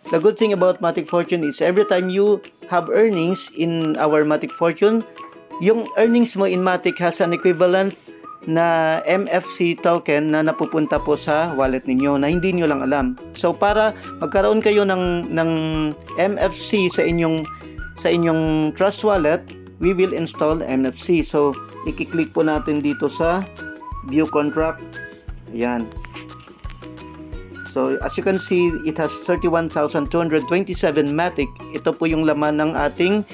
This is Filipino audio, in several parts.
the good thing about MaticFortune is every time you have earnings in our MaticFortune, yung earnings mo in Matic has an equivalent na MFC token na napupunta po sa wallet ninyo na hindi nyo lang alam. So para magkaroon kayo ng MFC sa inyong Trust Wallet, we will install MFC. So i-click po natin dito sa view contract. Ayan. So as you can see, it has 31,227 MATIC. Ito po yung laman ng ating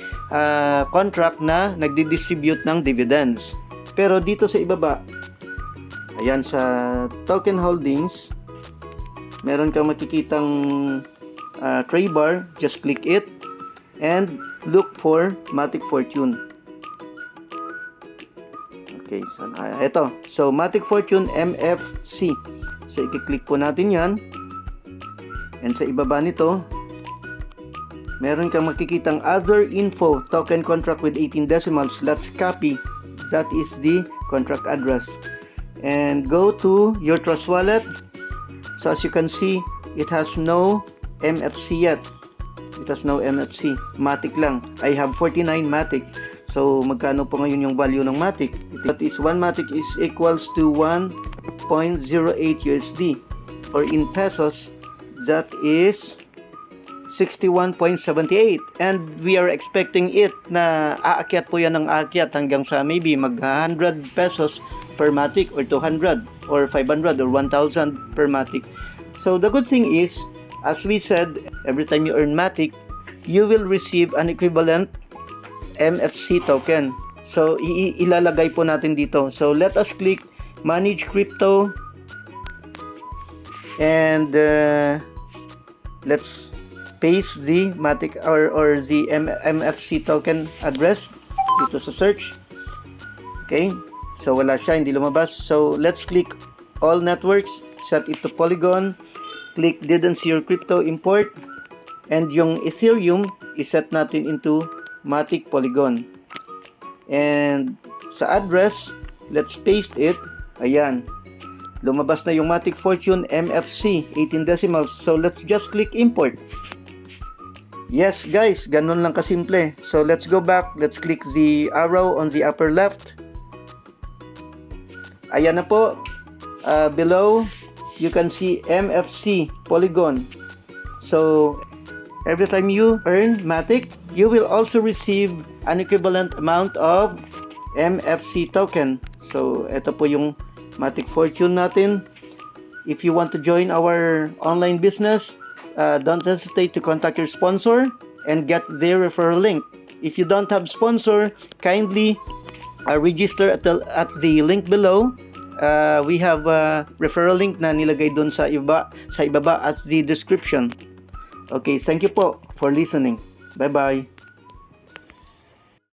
contract na nagdi-distribute ng dividends. Pero dito sa ibaba, ayan, sa token holdings, meron kang makikitang tray bar. Just click it and look for MaticFortune. Okay, so ito. So MaticFortune MFC. So i-click po natin yan. And sa ibaba nito, meron kang makikitang other info, token contract with 18 decimals. Let's copy. That is the contract address. And go to your Trust Wallet. So as you can see, it has no MFC yet. It has no MFC. MATIC lang. I have 49 MATIC. So magkano po ngayon yung value ng MATIC? That is 1 MATIC is equals to 1.08 USD. Or in pesos, that is 61.78, and we are expecting it na aakyat po yan ng aakyat hanggang sa maybe mag 100 pesos per MATIC or 200 or 500 or 1,000 per MATIC. So the good thing is, as we said, every time you earn MATIC, you will receive an equivalent MFC token. So ilalagay po natin dito. So let us click Manage Crypto and let's paste the MATIC or the MFC token address dito sa search. Okay, so wala siya, hindi lumabas. So let's click all networks, set it to Polygon, click didn't see your crypto, import, and yung Ethereum iset natin into MATIC Polygon. And sa address, let's paste it. Ayan, lumabas na yung MaticFortune MFC 18 decimals. So let's just click import. Yes guys, ganun lang kasimple. So let's go back, let's click the arrow on the upper left. Ayan na po, below you can see MFC Polygon. So every time you earn MATIC, you will also receive an equivalent amount of MFC token. So ito po yung MaticFortune natin. If you want to join our online business, don't hesitate to contact your sponsor and get their referral link. If you don't have sponsor, kindly register at the link below. We have a referral link na nilagay doon sa ibaba at the description. Okay, thank you po for listening. Bye bye.